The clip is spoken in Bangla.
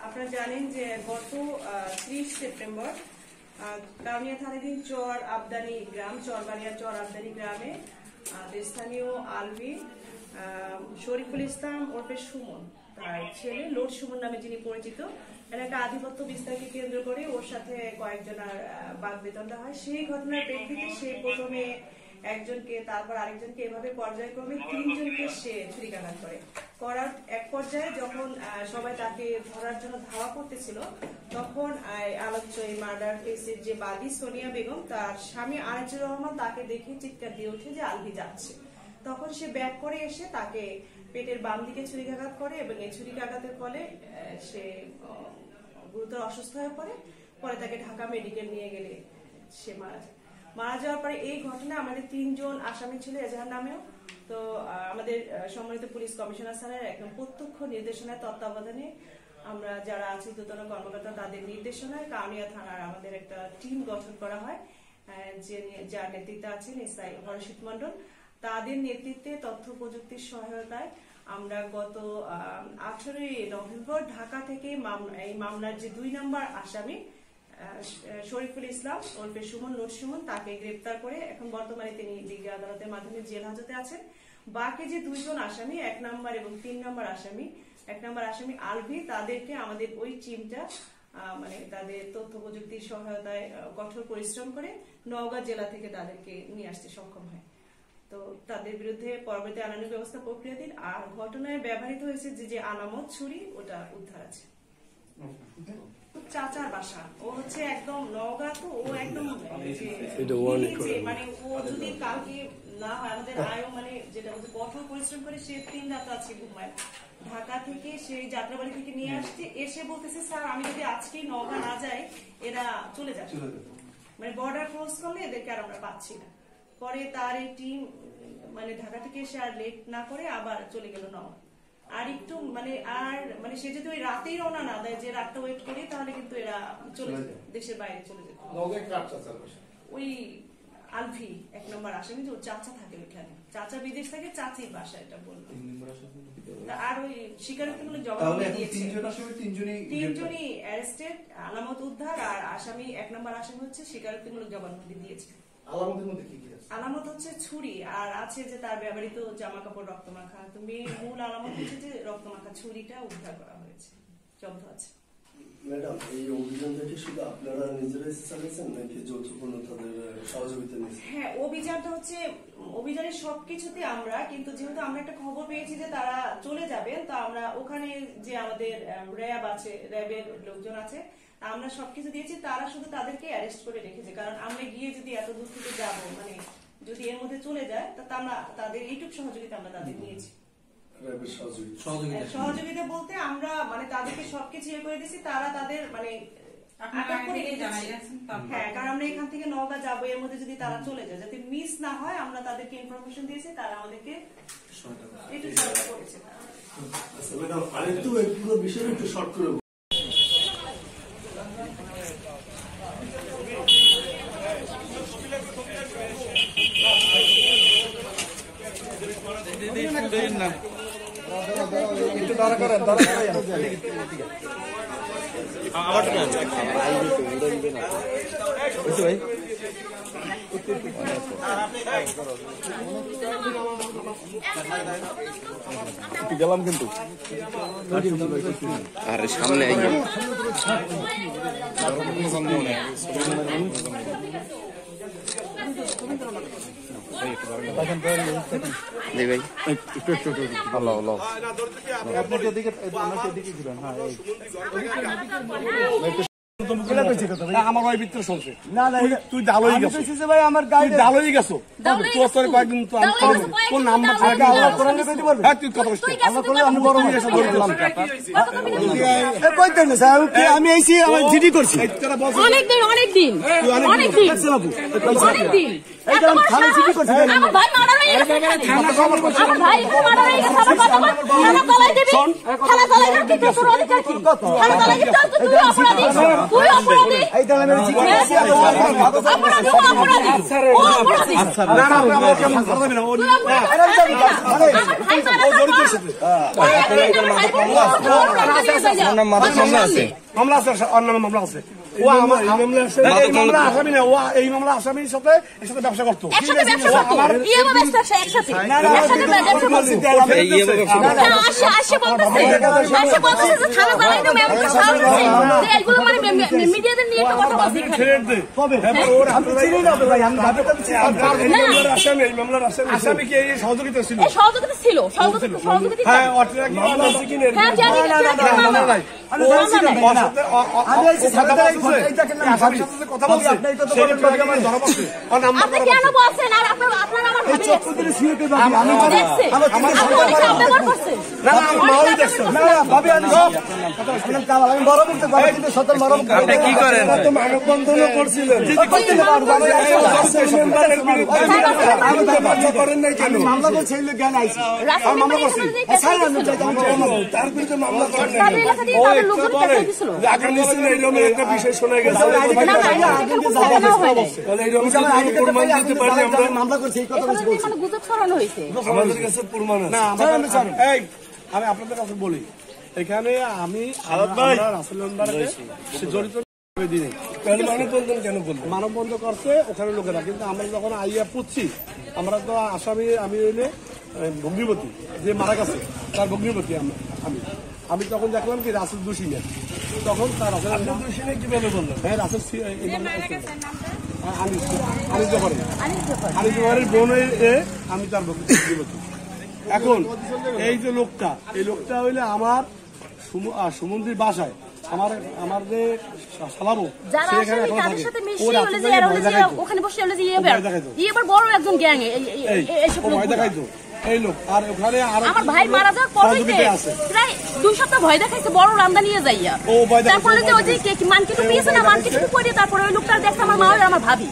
আপনারা জানেন যে গত 30 সেপ্টেম্বর কাউনিয়া থানাধীন চর আবদানি গ্রাম, চরবাড়িয়া চর আবদানি গ্রামে স্থানীয় আলভি শরীফুল ইসলাম ওরফে সুমন, তার ছেলে লোড সুমন নামে যিনি পরিচিত, এলাকা আধিপত্য বিস্তারকে কেন্দ্র করে ওর সাথে কয়েকজনের বাগবিতণ্ডা হয়। সেই ঘটনার প্রেক্ষিতে সে প্রথমে একজনকে, তারপর আরেকজনকে, এভাবে পর্যায়ক্রমে 3 জনকে সে ছুরিকাঘাত করার এক পর্যায়ে যখন সবাই তাকে ধরার জন্য ধাওয়া করতেছিল, তখন আলোচ্য এই মার্ডার কেসের যে বাদী সোনিয়া বেগম, তার স্বামী আনিসুর রহমান তাকে দেখে চিৎকার দিয়ে ওঠে যে আলভি যাচ্ছে। তখন সে ব্যাক করে এসে তাকে পেটের বাম দিকে ছুরিকাঘাত করে এবং এই ছুরিকাঘাতের ফলে সে গুরুতর অসুস্থ হয়ে পড়ে। পরে তাকে ঢাকা মেডিকেল নিয়ে গেলে সে মারা যায়। মারা যাওয়ার পরে এই ঘটনায় আমাদের 3 জন আসামি ছিল এজাহার নামেও। তো আমাদের সম্মানিত পুলিশ কমিশনার স্যারের একদম প্রত্যক্ষ নির্দেশনায়, তত্ত্বাবধানে আমরা যারা আছি ঊর্ধ্বতন কর্মকর্তা, তাদের নির্দেশনায় কাউনিয়া থানার আমাদের একটা টিম গঠন করা হয়, যার নেতৃত্বে আছেন এসআই হরষিত মন্ডল। তাদের নেতৃত্বে তথ্য প্রযুক্তির সহায়তায় আমরা গত 18 নভেম্বর ঢাকা থেকে এই মামলার যে 2 নম্বর আসামি শরীফুল ইসলাম ওরফে সুমন, লোড সুমন, তাকে গ্রেপ্তার করে এখন বর্তমানে তিনি ডিগ্রি আদালতের মাধ্যমে জেল হাজতে আছেন। বাকি যে 2 জন আসামি, 1 নম্বর এবং 3 নম্বর আসামি, 1 নম্বর আসামি আলভি, তাদেরকে আমাদের ওই টিমটা মানে তাদের তথ্য প্রযুক্তির সহায়তায় কঠোর পরিশ্রম করে নওগাঁ জেলা থেকে তাদেরকে নিয়ে আসতে সক্ষম হয়। তো তাদের বিরুদ্ধে পরবর্তী আইনানুগ ব্যবস্থা প্রক্রিয়াধীন। আর ঘটনায় ব্যবহৃত হয়েছে যে আলামত ছুরি, ওটা উদ্ধার আছে। চাচার বাসা, ও হচ্ছে একদম নওগাঁ, তো ও একদম মানে ও যদি কালকে না হয় আমাদের আয়ও মানে যেটা কঠোর পরিশ্রম করে সে 3 রাত আছে ঘুমায়। ঢাকা থেকে সেই যাত্রাবাড়ি থেকে নিয়ে আসছে, এসে বলতেছে স্যার আমি যদি আজকেই নওগাঁ না যাই এরা চলে যাবে, মানে বর্ডার ক্রস করলে এদেরকে আর আমরা পাচ্ছি না। পরে তার এই টিম মানে ঢাকা থেকে এসে আর লেট না করে আবার চলে গেল নওগাঁ। আর একটু মানে সে যদি ওই রাতেই রওনা না দেয়, যে রাতটা ওয়েট করি, তাহলে কিন্তু এরা চলে যেত, দেশের বাইরে চলে যেত। ওই আলভি 1 নম্বর আসামি, যে ওর চাচা থাকে ওইখানে, চাচা বিদেশ থাকে, চাচির বাসা, এটা বলবো। আর ওই স্বীকারোক্তিমূলক জবানবন্দি দিয়েছে, 3 জনই অ্যারেস্টেড, আলামত উদ্ধার। আর আসামি 1 নম্বর আসামি হচ্ছে স্বীকারোক্তিমূলক জবানবন্দি দিয়েছে। আলামতের মধ্যে কি আছে? আলামত হচ্ছে ছুরি, আর আছে যে তার ব্যবহৃত জামা কাপড় রক্তমাখা। তো মূল আলামত হচ্ছে যে রক্তমাখা ছুরিটা উদ্ধার করা হয়েছে, জব্দ আছে। ম্যাডাম, এই অভিযানটা কি শুধু আপনারা নিজেরাই চালিয়েছেন নাকি যৌথপূর্ণ তাদের সহযোগিতা নিয়েছেন? হ্যাঁ, অভিযানটা হচ্ছে অভিযানের সবকিছুতে আমরা, কিন্তু যেহেতু আমরা একটা খবর পেয়েছি যে তারা চলে যাবেন, তো আমরা ওখানে যে আমাদের র্যাব আছে, র্যাবের লোকজন আছে, আমরা সবকিছু দিয়েছি। তারা শুধু তাদেরকে অ্যারেস্ট করে রেখেছে, কারণ আমরা গিয়ে যদি এত দূর থেকে যাবো, মানে যদি এর মধ্যে চলে যায়, তা আমরা তাদের এইটুকু সহযোগিতা আমরা তাদের নিয়েছি। সহযোগিতা বলতে আমরা মানে তাদেরকে সবকিছু ইয়ে করে দিয়েছি, তারা তাদের মানে হ্যাঁ, কারণ আমরা এখান থেকে নওগাঁ যাবো, এর মধ্যে যদি তারা চলে যায়, যাতে মিস না হয়, আমরা তাদেরকে ইনফরমেশন দিয়েছি, তারা আমাদেরকে একটু সহায়তা করেছে। আরেকটু পুরো বিষয়টা একটু শর্ট করে একটু দাঁড়া করেন, গেলাম কিন্তু আর সামনে আপনাকে এদিকে ঘুরেন। হ্যাঁ, আমার ভাই ভিতরে চলছে। না না, তুই ডালই গেছো ভাই, আমার গাড়ি ডালই গেছো। তোর কয়েকদিন কোন নাম্বার আমি আইসি, আমার জিডি করছি অনেকদিন আমার ভাই মার্ডার হয়ে গেছে আমার ভাই মার্ডার হয়ে গেছে আমার কথা থানা চালাই দিবি থানা চালাই দিবি কি তোর অধিকার কি থানা চালাই দিবি তুই অপরাধী তুই অপরাধী এই তাহলে আমি জিজ্ঞাসা অপরাধী ও অপরাধী আচ্ছা না না আমাকে মাফ করে দিবেন ও মামলা আছে অন্য মামলা আছে ও আমার মামলা আসামি না ও এই মামলা আসামির সাথে এর সাথে ব্যবসা করতো আমার ইয়ে ব্যবসা একসাথে একসাথে ব্যবসা করতে আসে বলতেছে যে থানা চালাই দিবি আমি তো সাহস আছে যে এগুলো মানে মিডিয়াতে নিয়ে একটা কথা বলছি ছেড়ে দে কবে ওর আপনি চিনি না ভাই আমি ভাবে তো আসামি এই মামলার আসামি কি এই সহযোগিতা ছিল এই সহযোগিতা ছিল সহযোগিতা হ্যাঁ অর্থের মামলা আছে কি না হ্যাঁ জানি না আমি বলছি না আমি এই সাথে কথা বলছি সেই লোককে আমার ধরা পড়ছে আর নাম্বার আপনি কেন বলছেন আর আপনারা আমার ভাবি চক্রদের সিওকে ভাবি আমি দেখছি আপনি ব্যবহার করছেন না না আমি মাওই দেখছি না না ভাবি আমি আমি বড় বলতে পারি কিন্তু সতল বড় আপনি কি করেন তো মানব বন্ধনও করছিলেন জি জি করতে পারবো আমি মামলা করেন নাই কেন মামলা করছে এই লোক জ্ঞান আইছে আমি মামলা করছি স্যার আমি তার বিরুদ্ধে মামলা করেন ওই লোকের কাছে দিছিল আগে নিছেন এই রকম একটা বিষয় শোনা গেছে প্রমাণ দিতে পারি আমরা মামলা করছি এই কথা বলছি এখানে গুজব ছড়ানো হয়েছে আমাদের কাছে প্রমাণ আছে না এই আমি আপনাদের কাছে বলি এখানে আমি রাসেল মেম্বারকে জড়িত দিনে মানববন্ধন কেন বলবো মানববন্ধন করছে ওখানে লোকেরা কিন্তু আমরা যখন আইয়া পুচ্ছি আমরা তো আসামি আমি হইলে ভগ্নিপতি যে মারা গেছে তার ভগ্নিপতি আমি তখন দেখলাম কি রাসেল দোষী না তখন তার দোষী নেই কিভাবে বললাম হ্যাঁ রাসেল আনিস জোহরের বোনের আমি তার ভগ্নিপতি এখন এই যে লোকটা এই লোকটা হইলে আমার সুমন্দির বাসায় আমার যে সালাবো ওখানে বসে এবার বড় একজন গ্যাং ভয় দেখাইতো এই লোক আর ওখানে আমার ভাই মারা যাওয়ার পর প্রায় 2 সপ্তাহ ভয় দেখাইছে বড় রান্দা নিয়ে যাইয়া তারপরে যে ওই যে মানকিটু পেয়েছে না মানকিটু করে তারপরে ওই লোকটা দেখছে আমার মা আর আমার ভাবি